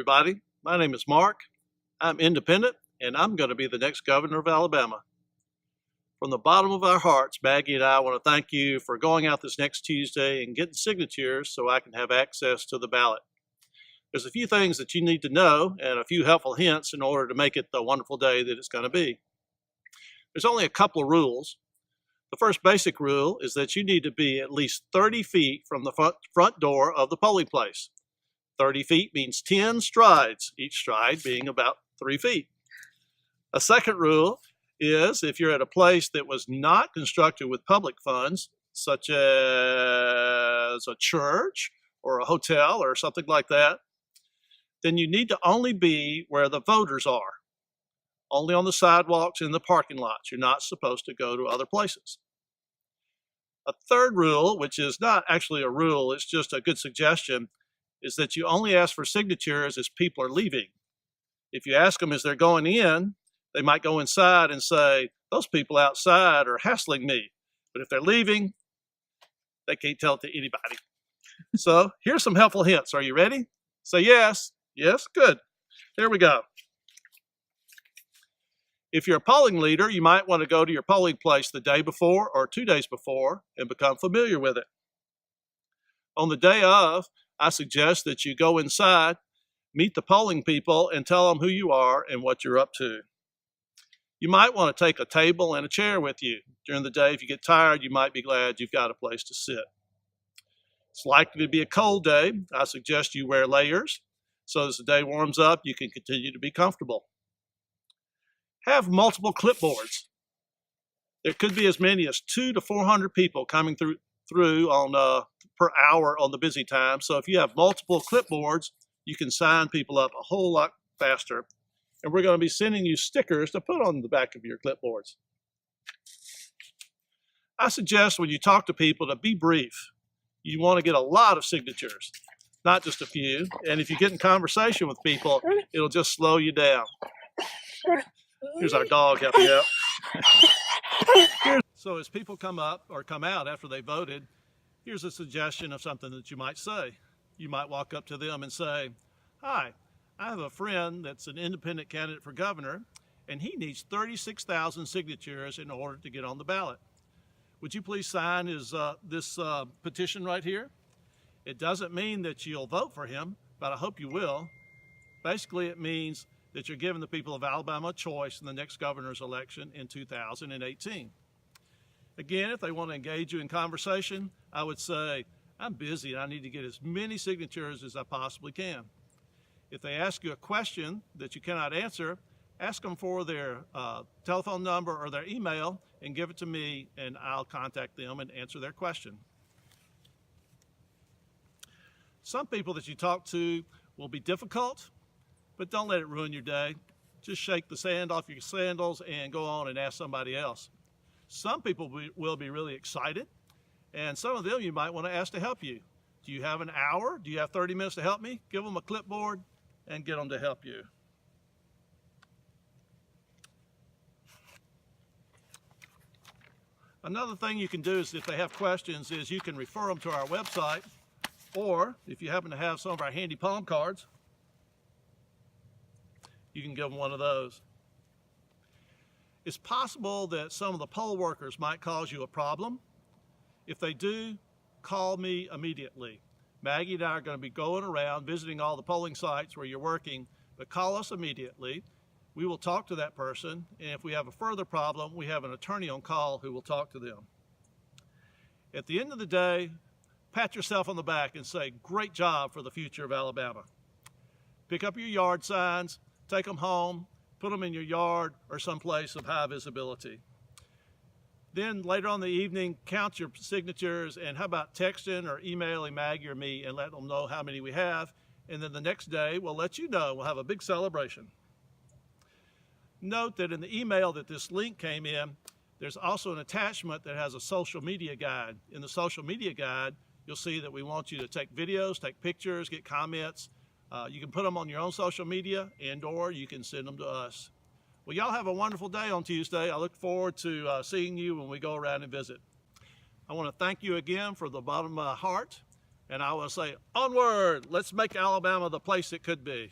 everybody. My name is Mark. I'm independent, and I'm going to be the next governor of Alabama. From the bottom of our hearts, Maggie and I want to thank you for going out this next Tuesday and getting signatures so I can have access to the ballot. There's a few things that you need to know and a few helpful hints in order to make it the wonderful day that it's going to be. There's only a couple of rules. The first basic rule is that you need to be at least 30 feet from the front door of the polling place. 30 feet means 10 strides, each stride being about 3 feet. A second rule is if you're at a place that was not constructed with public funds, such as a church or a hotel or something like that, then you need to only be where the voters are, only on the sidewalks and the parking lots. You're not supposed to go to other places. A third rule, which is not actually a rule, it's just a good suggestion, is that you only ask for signatures as people are leaving. If you ask them as they're going in, they might go inside and say, those people outside are hassling me. But if they're leaving, they can't tell it to anybody. So here's some helpful hints. Are you ready? Say yes. Yes, good. Here we go. If you're a polling leader, you might want to go to your polling place the day before or 2 days before and become familiar with it. On the day of, I suggest that you go inside, meet the polling people, and tell them who you are and what you're up to. You might want to take a table and a chair with you. During the day, if you get tired, you might be glad you've got a place to sit. It's likely to be a cold day. I suggest you wear layers, so as the day warms up, you can continue to be comfortable. Have multiple clipboards. There could be as many as 200 to 400 people coming through on per hour on the busy time. So if you have multiple clipboards, you can sign people up a whole lot faster. And we're going to be sending you stickers to put on the back of your clipboards. I suggest when you talk to people to be brief. You want to get a lot of signatures, not just a few. And if you get in conversation with people, it'll just slow you down. Here's our dog helping out. So as people come up or come out after they voted, here's a suggestion of something that you might say. You might walk up to them and say, hi, I have a friend that's an independent candidate for governor, and he needs 36,000 signatures in order to get on the ballot. Would you please sign this petition right here? It doesn't mean that you'll vote for him, but I hope you will. Basically, it means that you're giving the people of Alabama a choice in the next governor's election in 2018. Again, if they want to engage you in conversation, I would say, I'm busy and I need to get as many signatures as I possibly can. If they ask you a question that you cannot answer, ask them for their telephone number or their email and give it to me, and I'll contact them and answer their question. Some people that you talk to will be difficult, but don't let it ruin your day. Just shake the sand off your sandals and go on and ask somebody else. Some people will be really excited, and some of them you might want to ask to help you. Do you have an hour? Do you have 30 minutes to help me? Give them a clipboard and get them to help you. Another thing you can do is if they have questions is you can refer them to our website, or if you happen to have some of our handy palm cards, you can give them one of those. It's possible that some of the poll workers might cause you a problem. If they do, call me immediately. Maggie and I are going to be going around visiting all the polling sites where you're working, but call us immediately. We will talk to that person, and if we have a further problem, we have an attorney on call who will talk to them. At the end of the day, pat yourself on the back and say, great job for the future of Alabama. Pick up your yard signs, take them home, put them in your yard or someplace of high visibility. Then later on in the evening, count your signatures, and how about texting or emailing Maggie or me and let them know how many we have. And then the next day, we'll let you know. We'll have a big celebration. Note that in the email that this link came in, there's also an attachment that has a social media guide. In the social media guide, you'll see that we want you to take videos, take pictures, get comments. You can put them on your own social media, and/or you can send them to us. Well, y'all have a wonderful day on Tuesday. I look forward to seeing you when we go around and visit. I want to thank you again from the bottom of my heart, and I want to say, onward, let's make Alabama the place it could be.